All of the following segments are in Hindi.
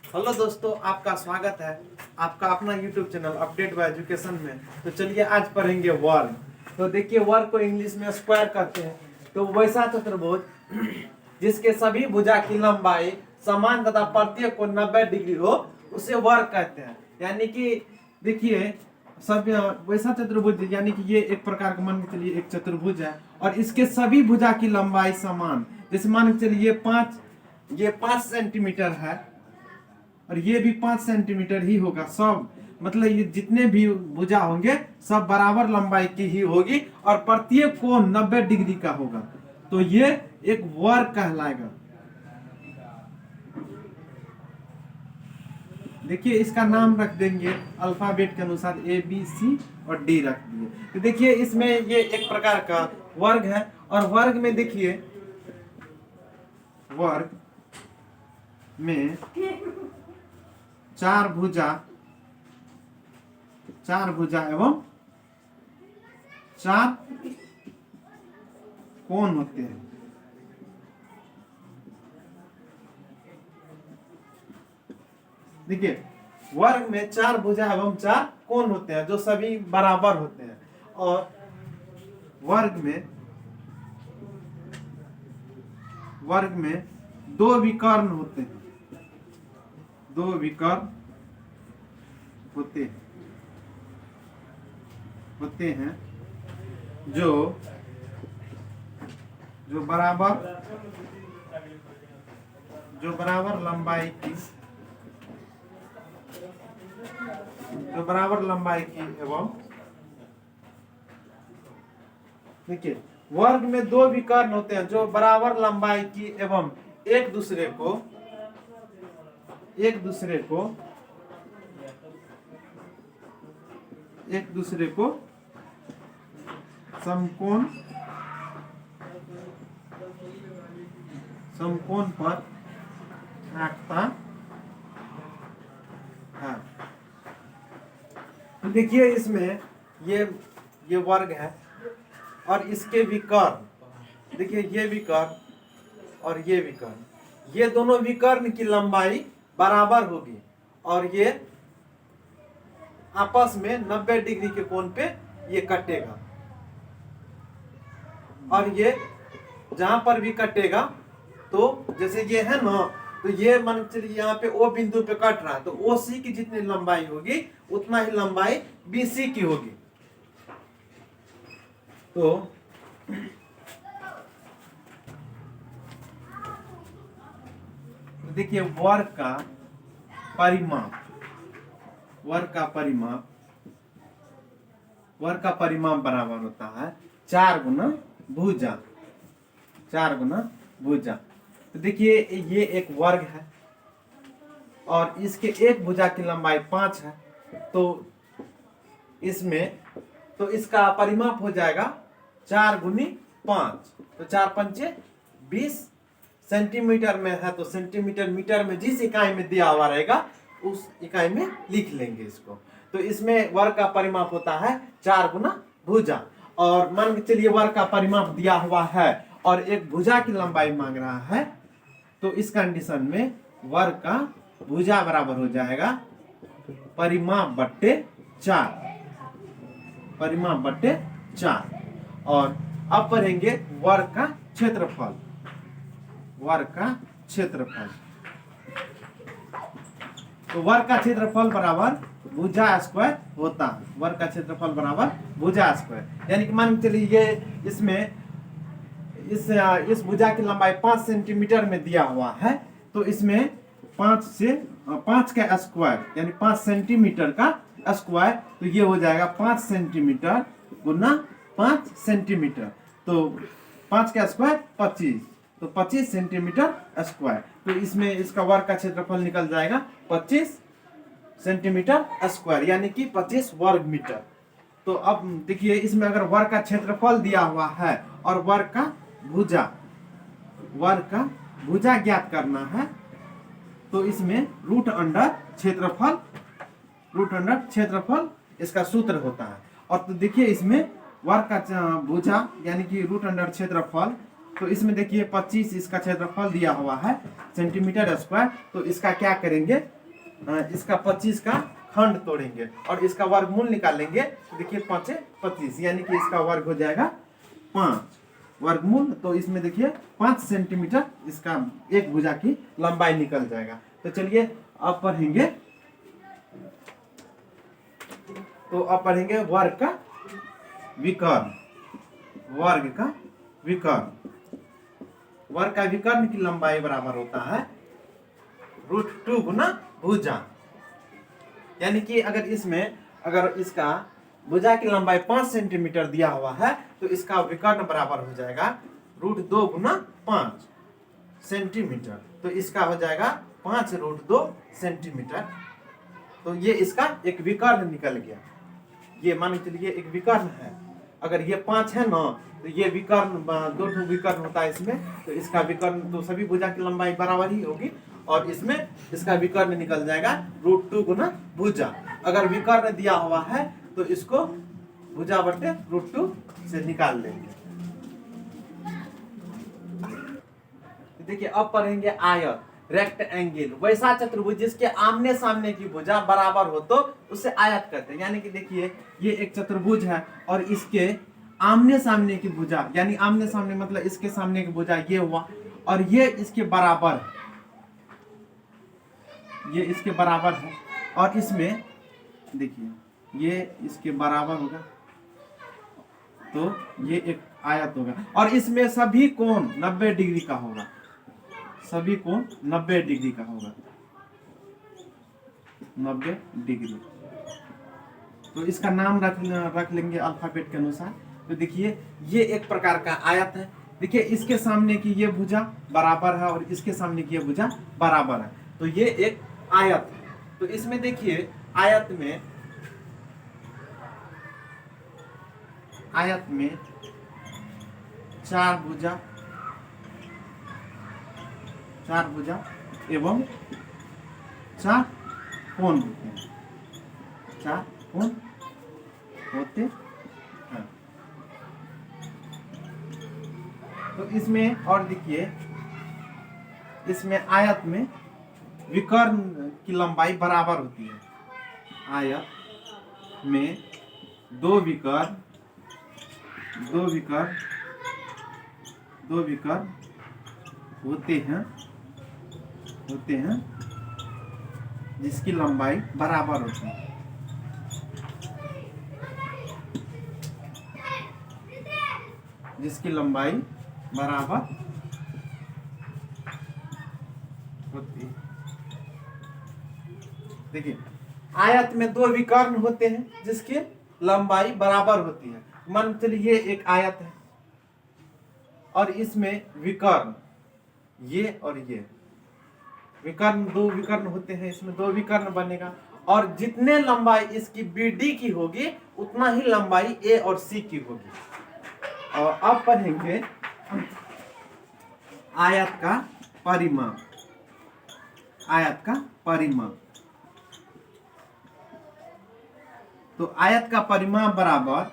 हेलो दोस्तों, आपका स्वागत है आपका अपना YouTube channel update bye education में। तो चलिए आज पढ़ेंगे वर्ग। तो देखिए, वर्ग को इंग्लिश में स्क्वायर कहते हैं। तो वैसा चतुर्भुज जिसके सभी भुजा की लंबाई समान तथा प्रत्येक को 90 डिग्री हो उसे वर्ग कहते हैं। यानी कि देखिए, सब वैसा चतुर्भुज यानी कि ये एक प्रकार का मान के चलिए एक चतुर्भुज है और इसके सभी भुजा की लंबाई समान, जैसे मान के चलिए ये 5 सेंटीमीटर है और ये भी 5 सेंटीमीटर ही होगा। सब मतलब ये जितने भी भुजा होंगे सब बराबर लंबाई की ही होगी और प्रत्येक कोण 90 डिग्री का होगा। तो ये एक वर्ग कहलाएगा। देखिए, इसका नाम रख देंगे अल्फाबेट के अनुसार ABC और D रख दिए। तो देखिए, इसमें ये एक प्रकार का वर्ग है और वर्ग में देखिए, वर्ग में चार भुजा एवं चार कोण होते हैं। देखिए, वर्ग में चार भुजा एवं चार कोण होते हैं जो सभी बराबर होते हैं। और वर्ग में दो विकर्ण होते हैं। दो विकर्ण होते हैं जो बराबर लंबाई की एवं देखिए, वर्ग में दो विकर्ण होते हैं जो बराबर लंबाई की एवं एक दूसरे को समकोण पर रखता है। तो देखिए, इसमें ये वर्ग है और इसके विकर्ण, देखिए ये विकर्ण और ये विकर्ण, ये दोनों विकर्ण की लंबाई बराबर होगी और ये आपस में 90 डिग्री के कोण पे ये कटेगा। और ये जहां पर भी कटेगा, तो जैसे ये है ना, तो ये मान चलिए यहाँ पे O बिंदु पे कट रहा है, तो OC की जितनी लंबाई होगी उतना ही लंबाई BC की होगी। तो देखिए, वर्ग का परिमाप बराबर होता है 4 गुना भुजा। तो देखिए, ये एक वर्ग है और इसके एक भुजा की लंबाई 5 है। तो इसका परिमाप हो जाएगा 4 गुनी 5। तो 4 पंचे 20 सेंटीमीटर में है, तो सेंटीमीटर मीटर में जिस इकाई में दिया हुआ रहेगा उस इकाई में लिख लेंगे इसको। तो इसमें वर्ग का परिमाप होता है 4 गुना भुजा। और मान के चलिए वर्ग का परिमाप दिया हुआ है और एक भुजा की लंबाई मांग रहा है, तो इस कंडीशन में वर्ग का भुजा बराबर हो जाएगा परिमाप बट्टे 4। और अब पढ़ेंगे वर्ग का क्षेत्रफल। तो वर्ग का क्षेत्रफल बराबर भुजा स्क्वायर होता है। वर्ग का क्षेत्रफल बराबर भुजा स्क्वायर, यानी कि मान के चलिए इसमें इस भुजा की लंबाई 5 सेंटीमीटर में दिया हुआ है, तो इसमें 5 का स्क्वायर यानी 5 सेंटीमीटर का स्क्वायर, तो ये हो जाएगा 5 सेंटीमीटर गुना 5 सेंटीमीटर। तो 5 का स्क्वायर 25, तो 25 सेंटीमीटर स्क्वायर। तो इसमें इसका वर्ग का क्षेत्रफल निकल जाएगा 25 सेंटीमीटर स्क्वायर, यानी कि 25 वर्ग मीटर। तो अब देखिए, इसमें अगर वर्ग का क्षेत्रफल दिया हुआ है और वर्ग का भुजा ज्ञात करना है, तो इसमें रूट अंडर क्षेत्रफल इसका सूत्र होता है। और तो देखिए, इसमें वर्ग का भुजा यानी कि रूट अंडर क्षेत्रफल, तो इसमें देखिए 25 इसका क्षेत्रफल दिया हुआ है सेंटीमीटर स्क्वायर। तो इसका क्या करेंगे, इसका 25 का खंड तोड़ेंगे और इसका वर्गमूल निकालेंगे। तो देखिए 5 25, यानी कि इसका वर्ग हो जाएगा 5 वर्गमूल। तो इसमें देखिए 5 सेंटीमीटर इसका एक भुजा की लंबाई निकल जाएगा। तो चलिए अब पढ़ेंगे, तो अब पढ़ेंगे वर्ग का विकर्ण। वर्ग का विकर्ण, वर्ग का विकर्ण की लंबाई बराबर होता है √2 गुना भुजा। यानी कि अगर इसमें अगर इसका भुजा की लंबाई 5 सेंटीमीटर दिया हुआ है तो इसका विकर्ण बराबर हो जाएगा √2 गुना 5 सेंटीमीटर। तो इसका हो जाएगा 5√2 सेंटीमीटर। तो ये इसका एक विकर्ण निकल गया। ये मान के चलिए एक विकर्ण है। अगर ये 5 है ना, तो ये विकर्ण 2 विकर्ण होता है इसमें। तो इसका विकर्ण, तो सभी भुजा की लंबाई बराबर ही होगी और इसमें इसका विकर्ण निकल जाएगा √2 गुना भुजा। अगर विकर्ण दिया हुआ है तो इसको भुजा बटे √2 से निकाल लेंगे। देखिए अब पढ़ेंगे आयत, रेक्टेंगल, वैसा चतुर्भुज जिसके आमने सामने की भुजा बराबर हो तो उसे आयत कहते हैं। यानी कि देखिए ये एक चतुर्भुज है और इसके आमने सामने की भुजा, यानी आमने सामने मतलब इसके सामने की भुजा ये हुआ और ये इसके बराबर, ये इसके बराबर है और इसमें देखिए ये इसके बराबर होगा तो ये एक आयत होगा और इसमें सभी कोण 90 डिग्री का होगा। सभी कोण 90 डिग्री का होगा, 90 डिग्री। तो इसका नाम रख लेंगे अल्फाबेट के अनुसार। तो देखिए ये एक प्रकार का आयत है। देखिए इसके सामने की ये भुजा बराबर है और इसके सामने की ये भुजा बराबर है, तो ये एक आयत है। तो इसमें देखिए आयत में 4 भुजा एवं 4 कोण होते हैं, 4 कोण होते हैं। तो इसमें और देखिए इसमें आयत में विकर्ण की लंबाई बराबर होती है। आयत में दो विकर्ण होते हैं जिसकी लंबाई बराबर होती है। जिसकी लंबाई बराबर होती है। देखिए आयत में 2 विकर्ण होते हैं जिसकी लंबाई बराबर होती है। मान चलिए ये एक आयत है और इसमें विकर्ण ये और ये विकर्ण, 2 विकर्ण होते हैं, इसमें 2 विकर्ण बनेगा और जितने लंबाई इसकी BD की होगी उतना ही लंबाई A और C की होगी। और अब पढ़ेंगे आयत का परिमाप। आयत का परिमाप, तो आयत का परिमाप बराबर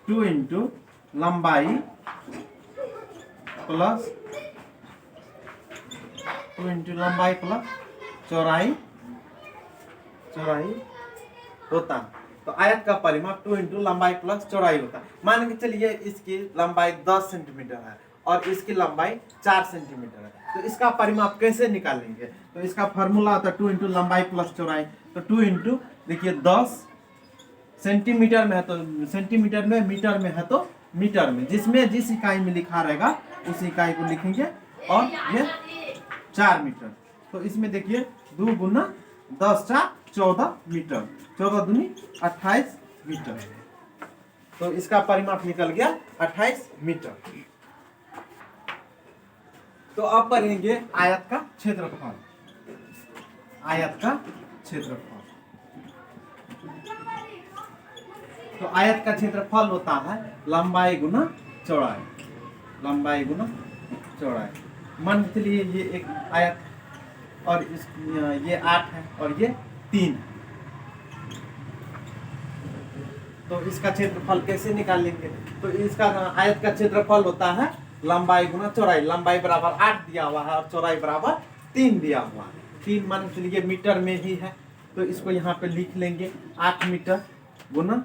2 इंटू लंबाई प्लस चौड़ाई होता है। तो आयत का परिमाप 2 इंटू लंबाई प्लस चौड़ाई होता है। मान के चलिए इसकी लंबाई 10 सेंटीमीटर है और इसकी लंबाई 4 सेंटीमीटर है। तो इसका परिमाप कैसे निकालेंगे? तो इसका फॉर्मूला होता है 2 इंटू लंबाई प्लस चौड़ाई। तो 2 इंटू देखिए 10 सेंटीमीटर में है तो सेंटीमीटर में, मीटर में है तो मीटर में, जिसमें जिस इकाई में लिखा रहेगा उस इकाई को लिखेंगे। और ये 4 मीटर, तो इसमें देखिए 2 गुना 10 4 14 मीटर, 14 दूनी 28 मीटर। तो इसका परिमाप निकल गया 28 मीटर। तो अब पढ़ेंगे आयत का क्षेत्रफल। आयत का क्षेत्रफल, तो आयत का क्षेत्रफल होता है लंबाई गुना चौड़ाई। लंबाई गुना चौड़ाई। मान के लिए ये एक आयत और ये 8 है और ये 3 है। तो इसका क्षेत्रफल कैसे निकालेंगे? तो इसका आयत का क्षेत्रफल होता है लंबाई गुना चौड़ाई। लंबाई बराबर 8 दिया हुआ है और चौड़ाई बराबर 3 दिया हुआ है। 3 मान के चलिए मीटर में ही है, तो इसको यहाँ पे लिख लेंगे 8 मीटर गुना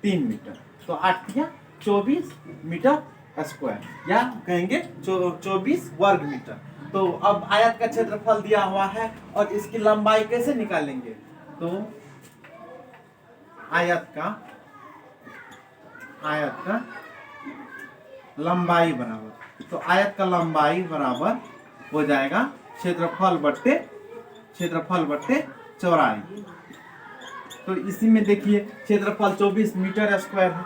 3 मीटर, तो 8 या 24 मीटर स्क्वायर, या कहेंगे 24 वर्ग मीटर। तो अब आयत का क्षेत्रफल दिया हुआ है और इसकी लंबाई कैसे निकालेंगे, तो आयत का लंबाई बराबर, तो आयत का लंबाई बराबर हो जाएगा क्षेत्रफल बट्टे चौड़ाई। तो इसी में देखिए क्षेत्रफल 24 मीटर स्क्वायर है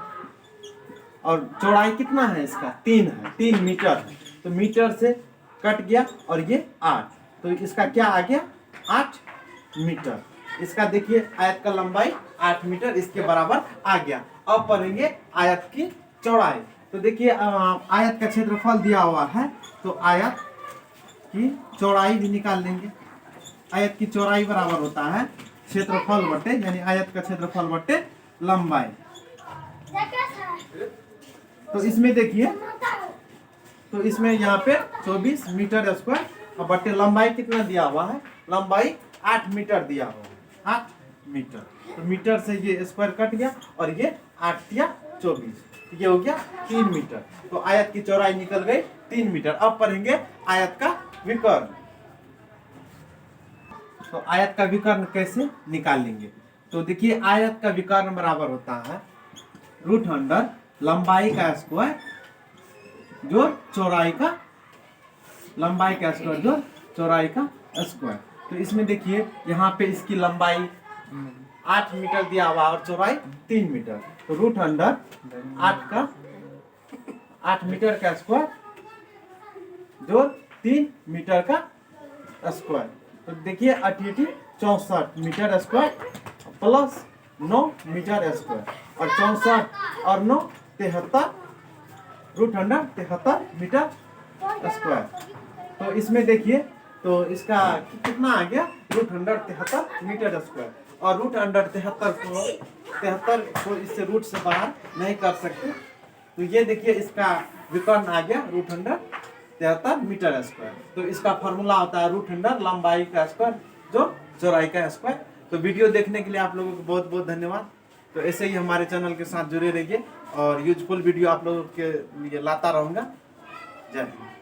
और चौड़ाई कितना है इसका 3 है, 3 मीटर है, तो मीटर से कट गया और ये 8, तो इसका क्या आ गया 8 मीटर। इसका देखिए आयत का लंबाई 8 मीटर इसके बराबर आ गया। अब पढ़ेंगे आयत की चौड़ाई। तो देखिए आयत का क्षेत्रफल दिया हुआ है, तो आयत की चौड़ाई भी निकाल लेंगे। आयत की चौड़ाई बराबर होता है क्षेत्रफल बट्टे, यानी आयत का क्षेत्रफल बट्टे लंबाई। तो इसमें देखिए, तो इसमें यहाँ पे 24 मीटर स्क्वायर और बट्टे लंबाई कितना दिया हुआ है, लंबाई 8 मीटर दिया हुआ है, 8 मीटर। तो मीटर से ये स्क्वायर कट गया और ये 8 या 24, ये हो गया 3 मीटर। तो आयत की चौड़ाई निकल गई 3 मीटर। अब पढ़ेंगे आयत का विकर्ण। तो आयत का विकर्ण कैसे निकालेंगे, तो देखिए आयत का विकर्ण बराबर होता है √अंडर लंबाई का स्क्वायर जो चौड़ाई का, लंबाई का स्क्वायर जो चौड़ाई का स्क्वायर। तो इसमें देखिए यहाँ पे इसकी लंबाई 8 मीटर दिया हुआ और चौड़ाई 3 मीटर, तो √अंडर 8 मीटर का स्क्वायर जो 3 मीटर का स्क्वायर। तो देखिए 88 64 metre square plus 9 metre square, और 64 और 9 73, √अंडर 73 मीटर स्क्वायर। तो इसमें देखिए तो इसका कितना आ गया √अंडर 73 मीटर स्क्वायर, और √अंडर 73 को इससे रूट से बाहर नहीं कर सकते, तो ये देखिए इसका विकर्ण आ गया √अंडर 73 मीटर स्क्वायर। तो इसका फॉर्मूला होता है √अंडर लंबाई का स्क्वायर जो चौड़ाई का स्क्वायर। तो वीडियो देखने के लिए आप लोगों को बहुत बहुत धन्यवाद। तो ऐसे ही हमारे चैनल के साथ जुड़े रहिए और यूजफुल वीडियो आप लोगों के लिए लाता रहूँगा। जय हिंद।